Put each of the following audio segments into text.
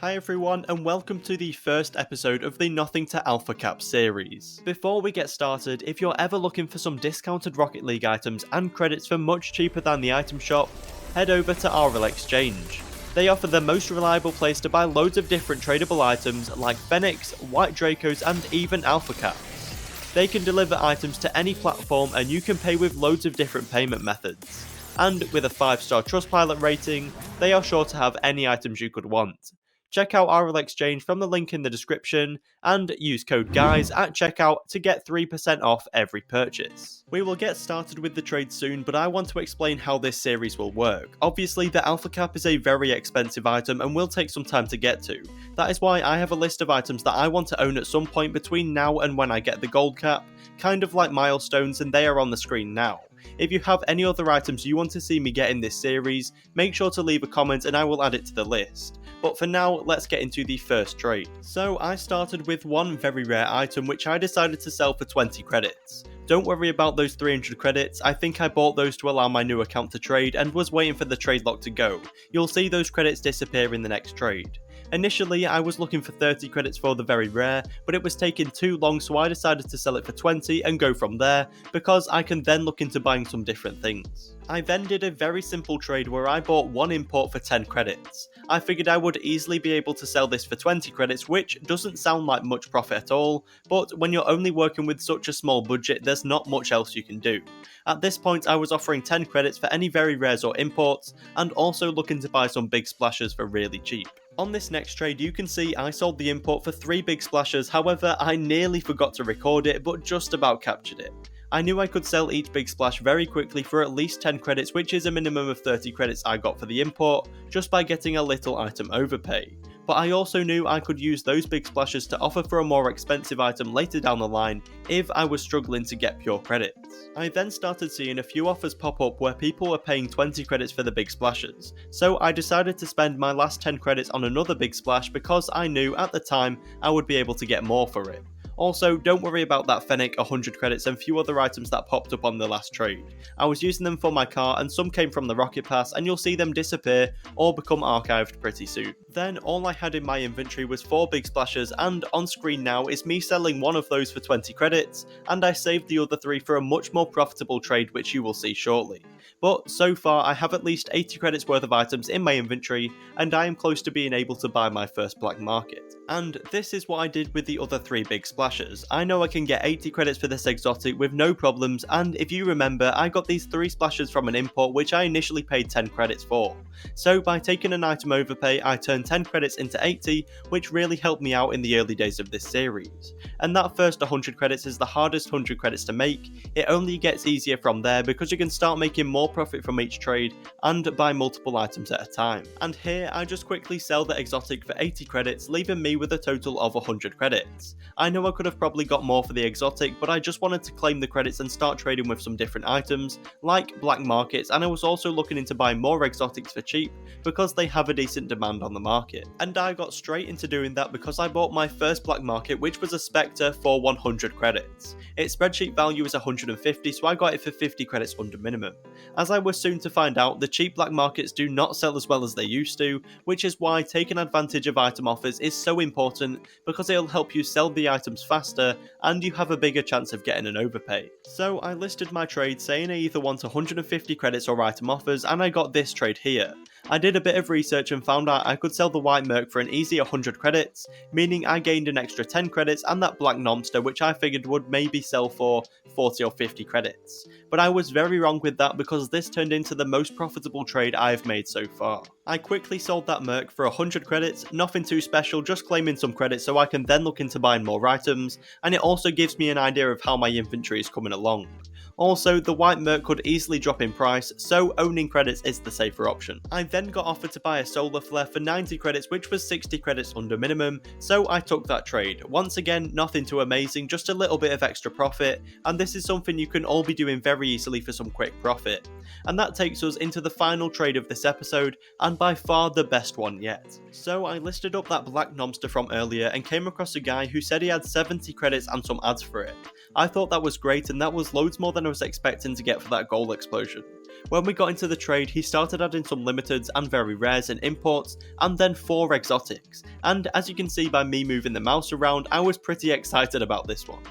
Hi everyone and welcome to the first episode of the Nothing to Alpha Cap series. Before we get started, if you're ever looking for some discounted Rocket League items and credits for much cheaper than the item shop, head over to RL Exchange. They offer the most reliable place to buy loads of different tradable items like Phoenix, White Dracos and even Alpha Caps. They can deliver items to any platform and you can pay with loads of different payment methods. And with a 5-star Trustpilot rating, they are sure to have any items you could want. Check out RL Exchange from the link in the description and use code GUYS at checkout to get 3% off every purchase. We will get started with the trade soon, but I want to explain how this series will work. Obviously, the Alpha Cap is a very expensive item and will take some time to get to. That is why I have a list of items that I want to own at some point between now and when I get the gold cap, kind of like milestones, and they are on the screen now. If you have any other items you want to see me get in this series, make sure to leave a comment and I will add it to the list. But for now, let's get into the first trade. So I started with one very rare item which I decided to sell for 20 credits. Don't worry about those 300 credits, I think I bought those to allow my new account to trade and was waiting for the trade lock to go. You'll see those credits disappear in the next trade. Initially, I was looking for 30 credits for the very rare, but it was taking too long, so I decided to sell it for 20 and go from there, because I can then look into buying some different things. I then did a very simple trade where I bought one import for 10 credits. I figured I would easily be able to sell this for 20 credits, which doesn't sound like much profit at all, but when you're only working with such a small budget, there's not much else you can do. At this point, I was offering 10 credits for any very rares or imports, and also looking to buy some big splashes for really cheap. On this next trade, you can see I sold the import for 3 big splashes, however I nearly forgot to record it but just about captured it. I knew I could sell each big splash very quickly for at least 10 credits, which is a minimum of 30 credits I got for the import, just by getting a little item overpay. But I also knew I could use those big splashes to offer for a more expensive item later down the line if I was struggling to get pure credits. I then started seeing a few offers pop up where people were paying 20 credits for the big splashes, so I decided to spend my last 10 credits on another big splash because I knew at the time I would be able to get more for it. Also, don't worry about that Fennec 100 credits and few other items that popped up on the last trade. I was using them for my car and some came from the Rocket Pass and you'll see them disappear or become archived pretty soon. Then all I had in my inventory was 4 big splashes and on screen now is me selling one of those for 20 credits and I saved the other 3 for a much more profitable trade which you will see shortly. But so far I have at least 80 credits worth of items in my inventory and I am close to being able to buy my first black market. And this is what I did with the other 3 big splashes. I know I can get 80 credits for this exotic with no problems, and if you remember, I got these 3 splashes from an import which I initially paid 10 credits for. So by taking an item overpay, I turned 10 credits into 80, which really helped me out in the early days of this series. And that first 100 credits is the hardest 100 credits to make. It only gets easier from there because you can start making more profit from each trade and buy multiple items at a time. And here I just quickly sell the exotic for 80 credits, leaving me with a total of 100 credits. I know I could have probably got more for the exotic, but I just wanted to claim the credits and start trading with some different items, like black markets, and I was also looking into buying more exotics for cheap, because they have a decent demand on the market. And I got straight into doing that because I bought my first black market, which was a Spectre for 100 credits. Its spreadsheet value is 150, so I got it for 50 credits under minimum. As I was soon to find out, the cheap black markets do not sell as well as they used to, which is why taking advantage of item offers is so important because it'll help you sell the items faster and you have a bigger chance of getting an overpay. So I listed my trade saying I either want 150 credits or item offers and I got this trade here. I did a bit of research and found out I could sell the white merc for an easy 100 credits, meaning I gained an extra 10 credits and that black nomster which I figured would maybe sell for 40 or 50 credits. But I was very wrong with that because this turned into the most profitable trade I've made so far. I quickly sold that merc for 100 credits, nothing too special, just claiming some credits so I can then look into buying more items, and it also gives me an idea of how my inventory is coming along. Also, the white merc could easily drop in price, so owning credits is the safer option. I then got offered to buy a solar flare for 90 credits, which was 60 credits under minimum, so I took that trade. Once again, nothing too amazing, just a little bit of extra profit, and this is something you can all be doing very easily for some quick profit. And that takes us into the final trade of this episode, and by far the best one yet. So I listed up that black nomster from earlier and came across a guy who said he had 70 credits and some ads for it. I thought that was great and that was loads more than than I was expecting to get for that gold explosion. When we got into the trade, he started adding some limiteds and very rares and imports, and then 4 exotics, and as you can see by me moving the mouse around, I was pretty excited about this one.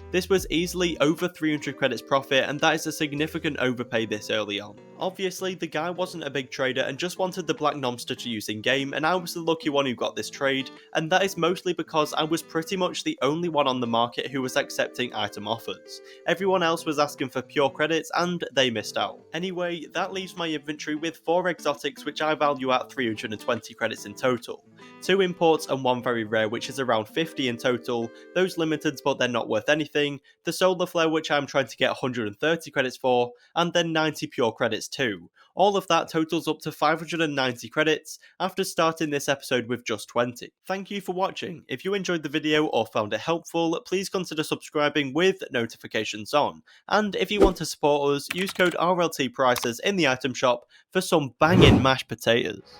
This was easily over 300 credits profit, and that is a significant overpay this early on. Obviously, the guy wasn't a big trader and just wanted the black nomster to use in game, and I was the lucky one who got this trade, and that is mostly because I was pretty much the only one on the market who was accepting item offers. Everyone else was asking for pure credits and they missed out. Anyway, that leaves my inventory with 4 exotics which I value at 320 credits in total. 2 imports and 1 very rare which is around 50 in total, those limiteds but they're not worth anything, the solar flare which I'm trying to get 130 credits for, and then 90 pure credits too. All of that totals up to 590 credits after starting this episode with just 20. Thank you for watching. If you enjoyed the video or found it helpful, please consider subscribing with notifications on. And if you want to support us, use code RLTPrices in the item shop for some banging mashed potatoes.